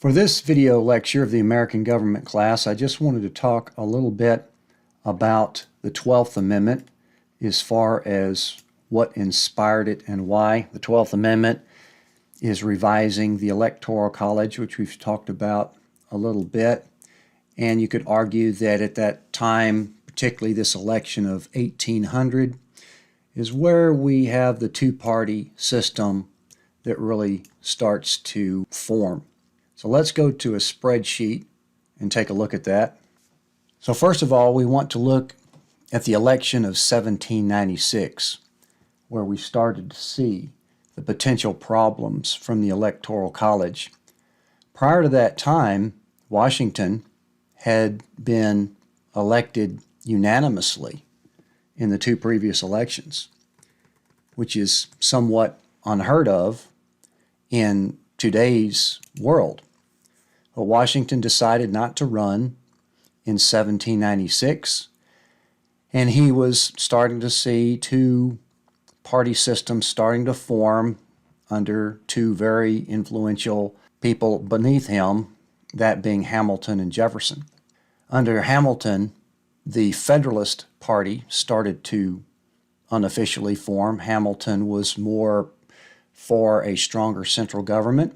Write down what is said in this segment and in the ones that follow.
For this video lecture of the American Government class, I just wanted to talk a little bit about the 12th Amendment as far as what inspired it and why. The 12th Amendment is revising the Electoral College, which we've talked about a little bit. And you could argue that at that time, particularly this election of 1800, is where we have the two-party system that really starts to form. So let's go to a spreadsheet and take a look at that. So first of all, we want to look at the election of 1796, where we started to see the potential problems from the Electoral College. Prior to that time, Washington had been elected unanimously in the two previous elections, which is somewhat unheard of in today's world. But Washington decided not to run in 1796, and he was starting to see two-party systems starting to form under two very influential people beneath him, that being Hamilton and Jefferson. Under Hamilton, the Federalist Party started to unofficially form. Hamilton was more for a stronger central government.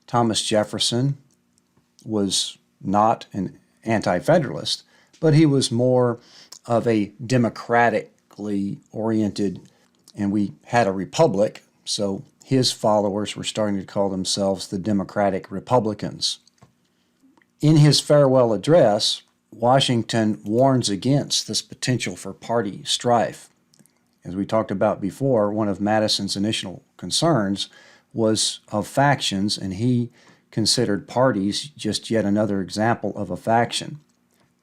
Thomas Jefferson was not an anti-federalist, but he was more of a democratically oriented, and we had a republic, so his followers were starting to call themselves the Democratic Republicans. In his farewell address, Washington warns against this potential for party strife. As we talked about before, one of Madison's initial concerns was of factions, and he considered parties just yet another example of a faction.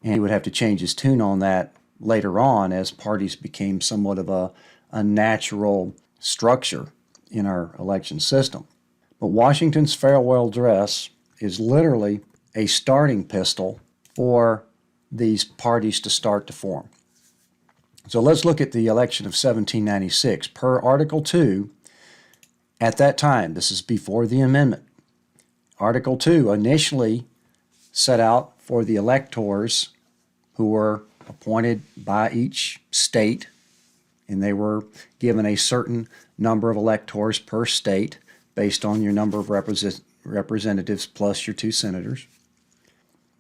And he would have to change his tune on that later on as parties became somewhat of a natural structure in our election system. But Washington's farewell address is literally a starting pistol for these parties to start to form. So let's look at the election of 1796. Per Article 2, at that time, this is before the amendment, Article 2 initially set out for the electors who were appointed by each state, and they were given a certain number of electors per state based on your number of representatives plus your two senators.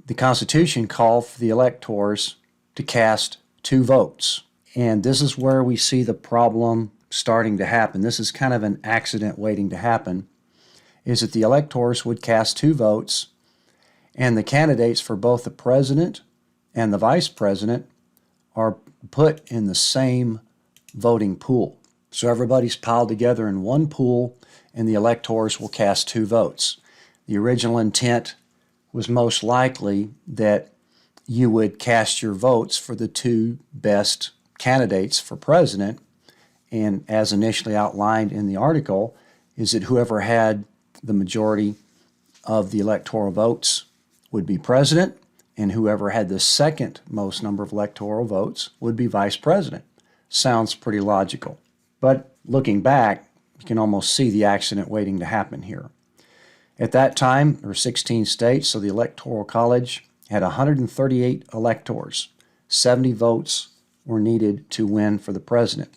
The Constitution called for the electors to cast two votes, and this is where we see the problem starting to happen. This is kind of an accident waiting to happen, is that the electors would cast two votes, and the candidates for both the president and the vice president are put in the same voting pool. So everybody's piled together in one pool, and the electors will cast two votes. The original intent was most likely that you would cast your votes for the two best candidates for president, and as initially outlined in the article, is that whoever had the majority of the electoral votes would be president, and whoever had the second most number of electoral votes would be vice president. Sounds pretty logical. But looking back, you can almost see the accident waiting to happen here. At that time, there were 16 states, so the Electoral College had 138 electors. 70 votes were needed to win for the president.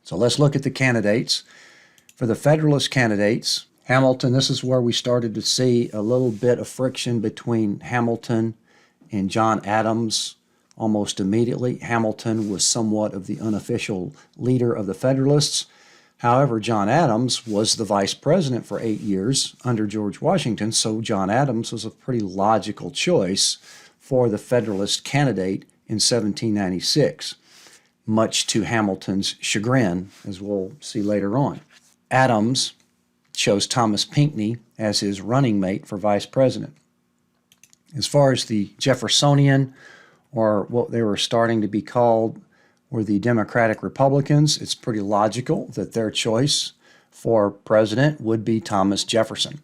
So let's look at the candidates. For the Federalist candidates, Hamilton, this is where we started to see a little bit of friction between Hamilton and John Adams almost immediately. Hamilton was somewhat of the unofficial leader of the Federalists. However, John Adams was the vice president for 8 years under George Washington, so John Adams was a pretty logical choice for the Federalist candidate in 1796, much to Hamilton's chagrin, as we'll see later on. Adams chose Thomas Pinckney as his running mate for vice president. As far as the Jeffersonian, or what they were starting to be called, were the Democratic Republicans, it's pretty logical that their choice for president would be Thomas Jefferson.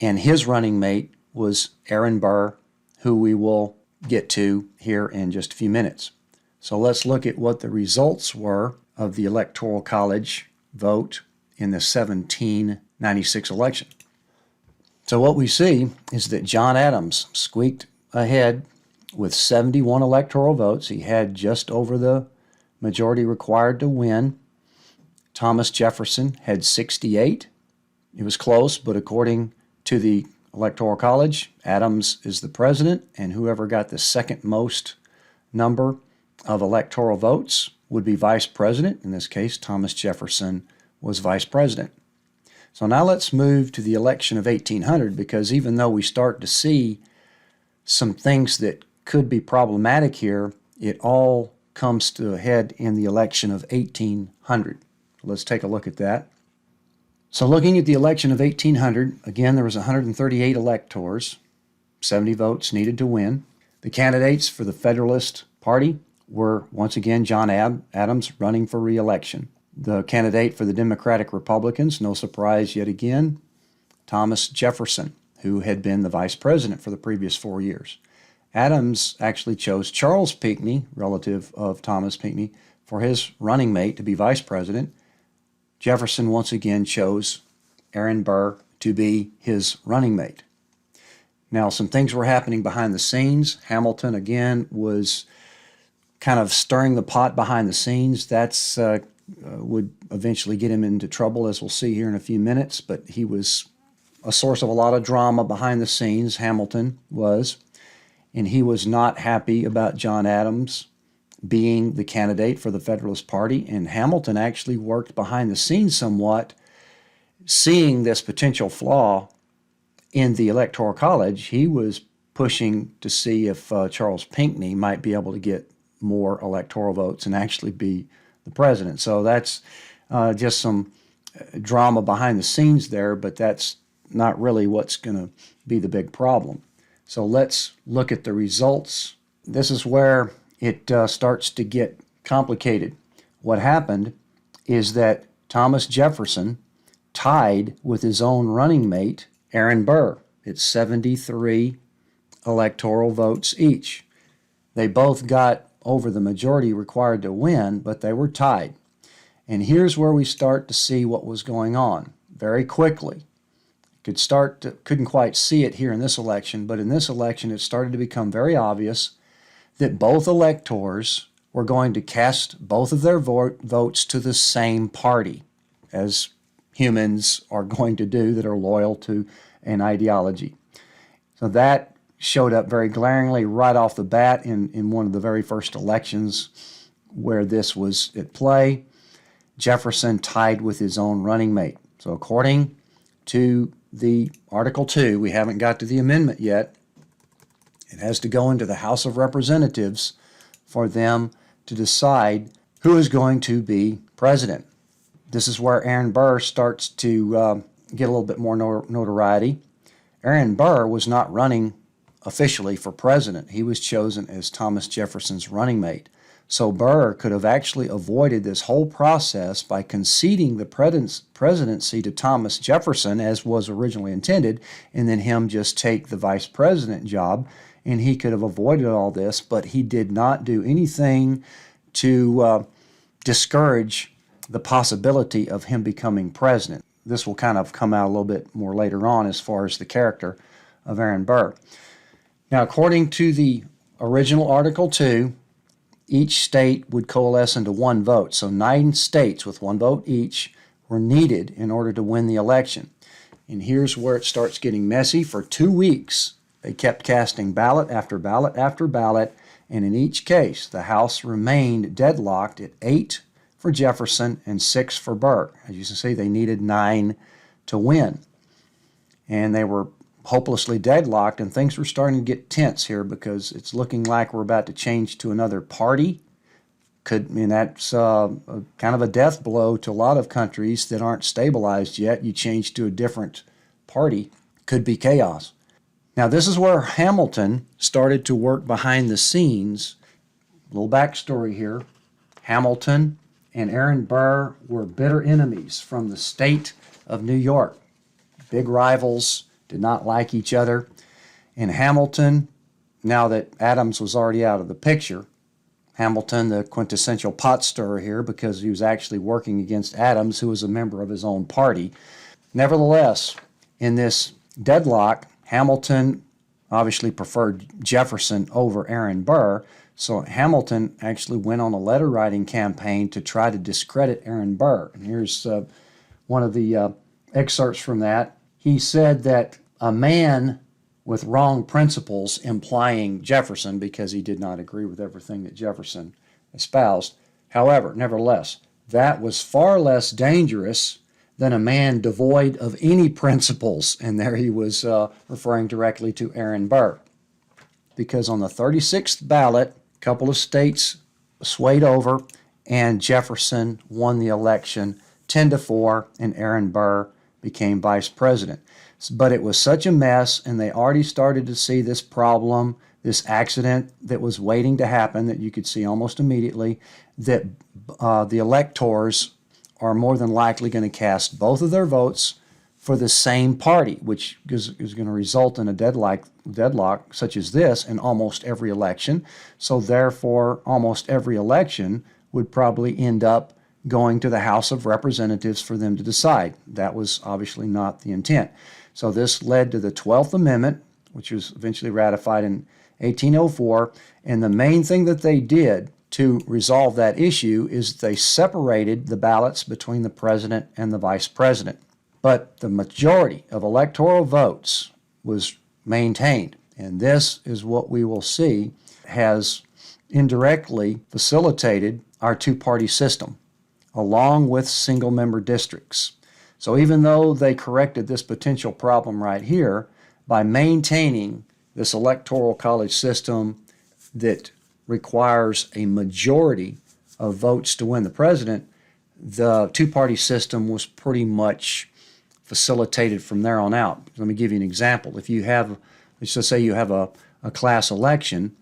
And his running mate was Aaron Burr, who we will get to here in just a few minutes. So let's look at what the results were of the Electoral College vote in the 1796 election. So what we see is that John Adams squeaked ahead with 71 electoral votes. He had just over the majority required to win. Thomas Jefferson had 68. It was close, but according to the Electoral College, Adams is the president, and whoever got the second most number of electoral votes would be vice president. In this case, Thomas Jefferson was vice president. So now let's move to the election of 1800, because even though we start to see some things that could be problematic here, it all comes to a head in the election of 1800. Let's take a look at that. So looking at the election of 1800, again, there was 138 electors, 70 votes needed to win. The candidates for the Federalist Party were, once again, John Adams running for re-election. The candidate for the Democratic Republicans, no surprise yet again, Thomas Jefferson, who had been the vice president for the previous 4 years. Adams actually chose Charles Pinckney, relative of Thomas Pinckney, for his running mate to be vice president. Jefferson once again chose Aaron Burr to be his running mate. Now, some things were happening behind the scenes. Hamilton, again, was kind of stirring the pot behind the scenes. That's would eventually get him into trouble, as we'll see here in a few minutes, but he was a source of a lot of drama behind the scenes, Hamilton was, and he was not happy about John Adams being the candidate for the Federalist Party, and Hamilton actually worked behind the scenes somewhat, seeing this potential flaw in the Electoral College. He was pushing to see if Charles Pinckney might be able to get more electoral votes and actually be the president. So that's just some drama behind the scenes there, but that's not really what's going to be the big problem. So let's look at the results. This is where it starts to get complicated. What happened is that Thomas Jefferson tied with his own running mate, Aaron Burr. It's 73 electoral votes each. They both got over the majority required to win, but they were tied. And here's where we start to see what was going on very quickly. Couldn't quite see it here in this election, but in this election it started to become very obvious that both electors were going to cast both of their votes to the same party, as humans are going to do that are loyal to an ideology. So that showed up very glaringly right off the bat in one of the very first elections where this was at play. Jefferson tied with his own running mate. So according to the Article 2, we haven't got to the amendment yet. It has to go into the House of Representatives for them to decide who is going to be president. This is where Aaron Burr starts to get a little bit more notoriety. Aaron Burr was not running officially for president. He was chosen as Thomas Jefferson's running mate. So Burr could have actually avoided this whole process by conceding the presidency to Thomas Jefferson, as was originally intended, and then him just take the vice president job, and he could have avoided all this, but he did not do anything to discourage the possibility of him becoming president. This will kind of come out a little bit more later on as far as the character of Aaron Burr. Now, according to the original Article 2, each state would coalesce into one vote. So 9 states with one vote each were needed in order to win the election. And here's where it starts getting messy. For 2 weeks, they kept casting ballot after ballot after ballot, and in each case, the House remained deadlocked at 8 for Jefferson and 6 for Burr. As you can see, they needed 9 to win. And they were hopelessly deadlocked, and things were starting to get tense here because it's looking like we're about to change to another party. That's kind of a death blow to a lot of countries that aren't stabilized yet. You change to a different party, could be chaos. Now, this is where Hamilton started to work behind the scenes. A little backstory here. Hamilton and Aaron Burr were bitter enemies from the state of New York. Big rivals, did not like each other. And Hamilton, now that Adams was already out of the picture, Hamilton, the quintessential pot stirrer here, because he was actually working against Adams, who was a member of his own party. Nevertheless, in this deadlock, Hamilton obviously preferred Jefferson over Aaron Burr. So Hamilton actually went on a letter writing campaign to try to discredit Aaron Burr. And here's one of the excerpts from that. He said that a man with wrong principles, implying Jefferson because he did not agree with everything that Jefferson espoused. However, nevertheless, that was far less dangerous than a man devoid of any principles. And there he was referring directly to Aaron Burr. Because on the 36th ballot, a couple of states swayed over, and Jefferson won the election 10-4, and Aaron Burr became vice president. But it was such a mess, and they already started to see this problem, this accident that was waiting to happen that you could see almost immediately, that the electors are more than likely going to cast both of their votes for the same party, which is going to result in a deadlock such as this in almost every election. So therefore, almost every election would probably end up going to the House of Representatives for them to decide. That was obviously not the intent. So this led to the 12th Amendment, which was eventually ratified in 1804. And the main thing that they did to resolve that issue is they separated the ballots between the president and the vice president. But the majority of electoral votes was maintained. And this is what we will see has indirectly facilitated our two-party system, along with single-member districts. So even though they corrected this potential problem right here, by maintaining this electoral college system that requires a majority of votes to win the president, the two-party system was pretty much facilitated from there on out. Let me give you an example. If you have, let's just say you have a class election,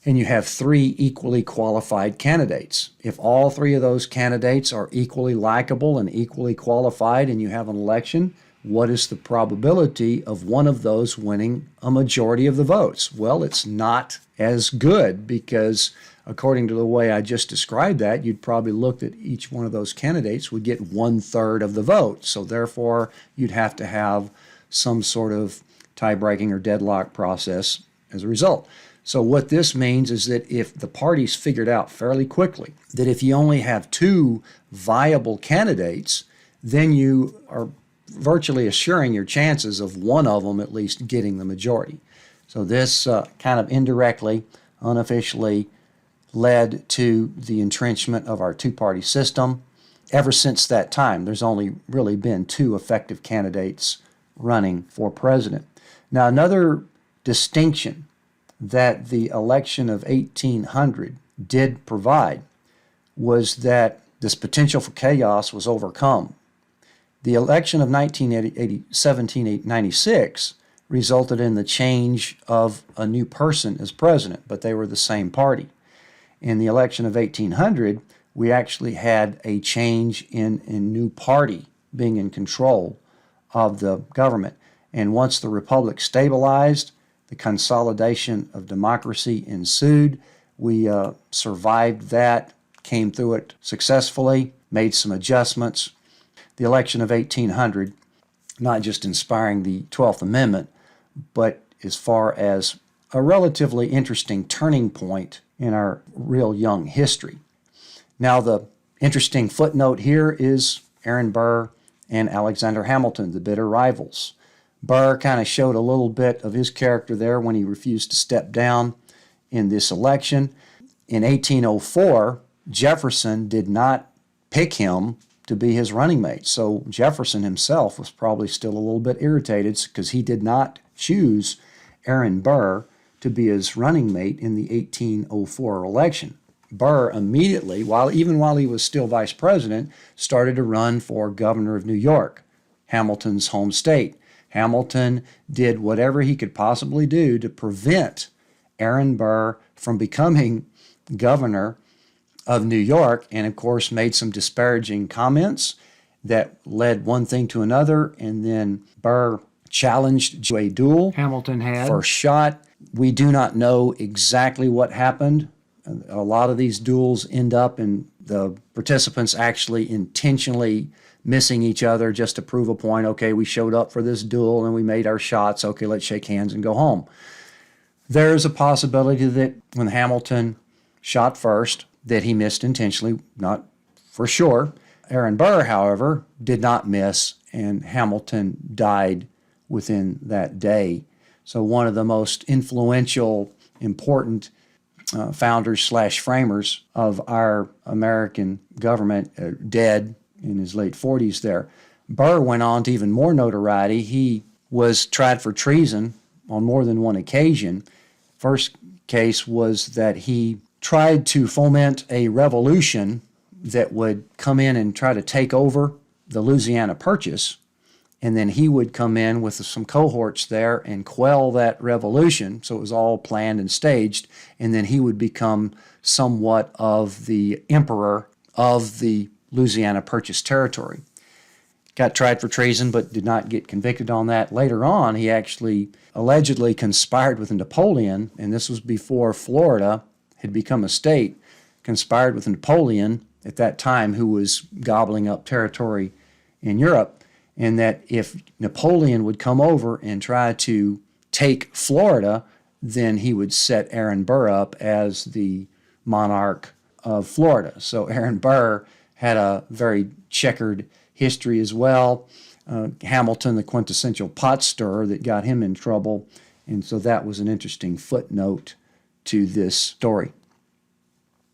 and you have three equally qualified candidates. If all three of those candidates are equally likable and equally qualified and you have an election, what is the probability of one of those winning a majority of the votes? Well, it's not as good because according to the way I just described that, you'd probably look at each one of those candidates would get 1/3 of the vote. So therefore, you'd have to have some sort of tie-breaking or deadlock process as a result. So what this means is that if the parties figured out fairly quickly that if you only have two viable candidates, then you are virtually assuring your chances of one of them at least getting the majority. So this kind of indirectly, unofficially led to the entrenchment of our two-party system. Ever since that time, there's only really been two effective candidates running for president. Now, another distinction that the election of 1800 did provide was that this potential for chaos was overcome. The election of 1796 resulted in the change of a new person as president, but they were the same party. In the election of 1800, we actually had a change in a new party being in control of the government. And once the republic stabilized, the consolidation of democracy ensued. We survived that, came through it successfully, made some adjustments. The election of 1800, not just inspiring the 12th Amendment, but as far as a relatively interesting turning point in our real young history. Now, the interesting footnote here is Aaron Burr and Alexander Hamilton, the bitter rivals. Burr kind of showed a little bit of his character there when he refused to step down in this election. In 1804, Jefferson did not pick him to be his running mate. So Jefferson himself was probably still a little bit irritated because he did not choose Aaron Burr to be his running mate in the 1804 election. Burr immediately, even while he was still vice president, started to run for governor of New York, Hamilton's home state. Hamilton did whatever he could possibly do to prevent Aaron Burr from becoming governor of New York, and of course made some disparaging comments that led one thing to another, and then Burr challenged to a duel. Hamilton had. First shot. We do not know exactly what happened. A lot of these duels end up in the participants actually intentionally missing each other just to prove a point. Okay, we showed up for this duel and we made our shots. Okay, let's shake hands and go home. There's a possibility that when Hamilton shot first, that he missed intentionally, not for sure. Aaron Burr, however, did not miss, and Hamilton died within that day. So one of the most influential, important founders / framers of our American government, dead in his late 40s there. Burr went on to even more notoriety. He was tried for treason on more than one occasion. First case was that he tried to foment a revolution that would come in and try to take over the Louisiana Purchase, and then he would come in with some cohorts there and quell that revolution. So it was all planned and staged, and then he would become somewhat of the emperor of the Louisiana Purchase territory. Got tried for treason, but did not get convicted on that. Later on, he actually allegedly conspired with Napoleon, and this was before Florida had become a state, conspired with Napoleon at that time, who was gobbling up territory in Europe, and that if Napoleon would come over and try to take Florida, then he would set Aaron Burr up as the monarch of Florida. So Aaron Burr had a very checkered history as well. Hamilton, the quintessential pot stirrer that got him in trouble, and so that was an interesting footnote to this story.